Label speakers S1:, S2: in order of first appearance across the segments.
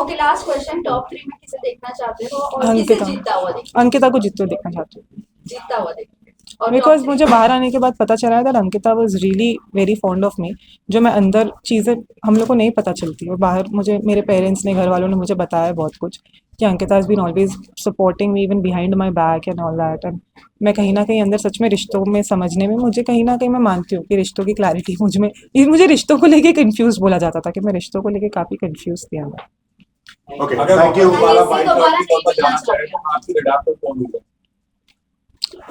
S1: Okay, last question, top 3 में किसे देखना चाहते हो और किसे
S2: अंकिता।
S1: जीतता हुआ
S2: अंकिता को जीतते हुए देखना चाहती हूँ,
S1: जीतता हुआ देखोगे? और टॉप
S2: बिकॉज
S1: 3?
S2: मुझे बाहर आने के बाद पता चला है that Ankita was really very fond of me. जो मैं अंदर चीज़ें हम लोग को नहीं पता चलती, और बाहर मुझे मेरे पेरेंट्स ने, घर वालों ने मुझे बताया बहुत कुछ कि Ankita has been always supporting me even behind my back and all that. And मैं कहीं ना कहीं अंदर सच में रिश्तों में समझने में, मुझे कहीं ना कहीं मैं मानती हूँ कि रिश्तों की क्लैरिटी मुझ में, मुझे रिश्तों को लेके कंफ्यूज बोला जाता था कि मैं रिश्तों को लेके काफ़ी कंफ्यूज थी अंदर।
S3: ओके,
S4: अगर
S3: थैंक यू।
S4: दोबारा
S1: ऐसे
S4: बाइक
S1: दोबारा
S4: के तौर
S1: नहीं
S4: पर
S1: मिलना
S4: जाना चाहे
S1: चाहते
S4: तो
S1: हो?
S4: आपकी रडार पर कौन होगा?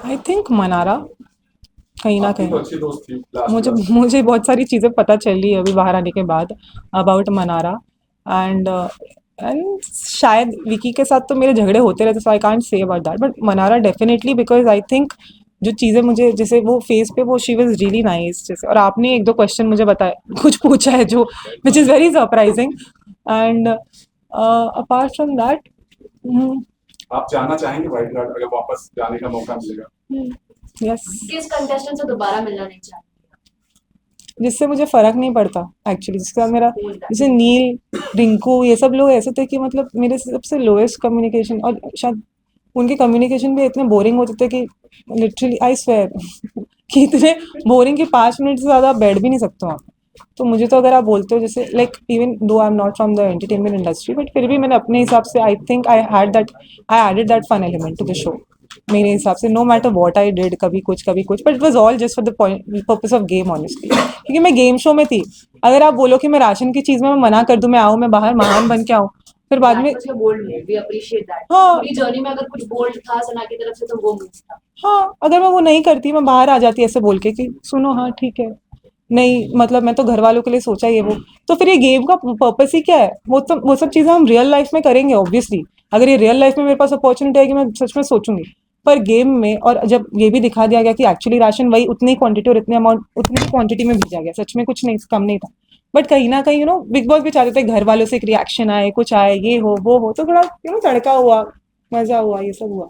S2: आई थिंक मनारा, कहीं ना
S4: आपकी तो
S2: कहीं
S4: अच्छी दोस्त थी लास्ट
S2: मुझे
S4: क्लास।
S2: मुझे बहुत सारी चीज़ें पता चली अभी बाहर आने के बाद अबाउट मनारा। एंड एंड शायद विकी के साथ तो मेरे झगड़े होते रहते, so I can't say about that, but मनारा डेफिनेटली, बिकॉज आई थिंक जो चीज़ें मुझे जैसे वो फेस पे वो शी वॉज रियली नाइस जैसे, और आपने एक दो क्वेश्चन मुझे बताया, कुछ पूछा है जो which is very surprising. And apart from that,
S4: आप जानना चाहेंगे वाइट कार्ड अगर वापस जाने का मौका मिलेगा?
S2: यस,
S1: किस कंटेस्टेंट से दोबारा मिलना नहीं चाहते?
S2: जिससे मुझे फ़र्क नहीं पड़ता एक्चुअली, जिसके साथ मेरा,
S1: Who is that?
S2: जैसे नील, रिंकू, ये सब लोग ऐसे थे कि मतलब मेरे सबसे लोएस्ट कम्युनिकेशन, और शायद उनके कम्युनिकेशन भी इतने बोरिंग होते थे कि लिटरली आई स्वेयर कि इतने बोरिंग कि 5 मिनट से ज़्यादा आप बैठ भी नहीं सकते हो आप। तो मुझे तो अगर आप बोलते हो जैसे like even though I am not from the entertainment industry, but फिर भी मैंने अपने हिसाब से I think I added that fun element to the show मेरे हिसाब से, no matter what I did, कभी कुछ, but it was all just for the point purpose of game honestly, क्योंकि मैं गेम शो में थी। अगर आप बोलो कि मैं राशन की चीज़ में मैं मना कर दूँ, मैं आऊँ, मैं बाहर महान बन के आऊँ, फिर बाद में,
S1: That was your bold move. We appreciate that.
S2: हाँ
S1: पूरी जर्नी में अगर कुछ बोल्ड था सना की तरफ से तो वो मूव था।
S2: हाँ, अगर मैं वो नहीं करती, मैं बाहर आ जाती ऐसे बोल के कि सुनो हाँ ठीक है, नहीं मतलब मैं तो घर वालों के लिए सोचा ये वो, तो फिर ये गेम का पर्पस ही क्या है? वो सब चीज़ें हम रियल लाइफ में करेंगे ऑब्वियसली। अगर ये रियल लाइफ में मेरे पास अपॉर्चुनिटी है कि मैं सच में सोचूंगी, पर गेम में, और जब ये भी दिखा दिया गया कि एक्चुअली राशन वही उतनी क्वांटिटी और इतने अमाउंट उतनी क्वांटिटी में भेजा गया, सच में कुछ नहीं कम नहीं था, बट कहीं ना कहीं बिग बॉस भी चाहते थे घर वालों से एक रिएक्शन आए, कुछ आए, ये हो वो हो, तो थोड़ा तड़का हुआ, मज़ा हुआ, ये सब हुआ।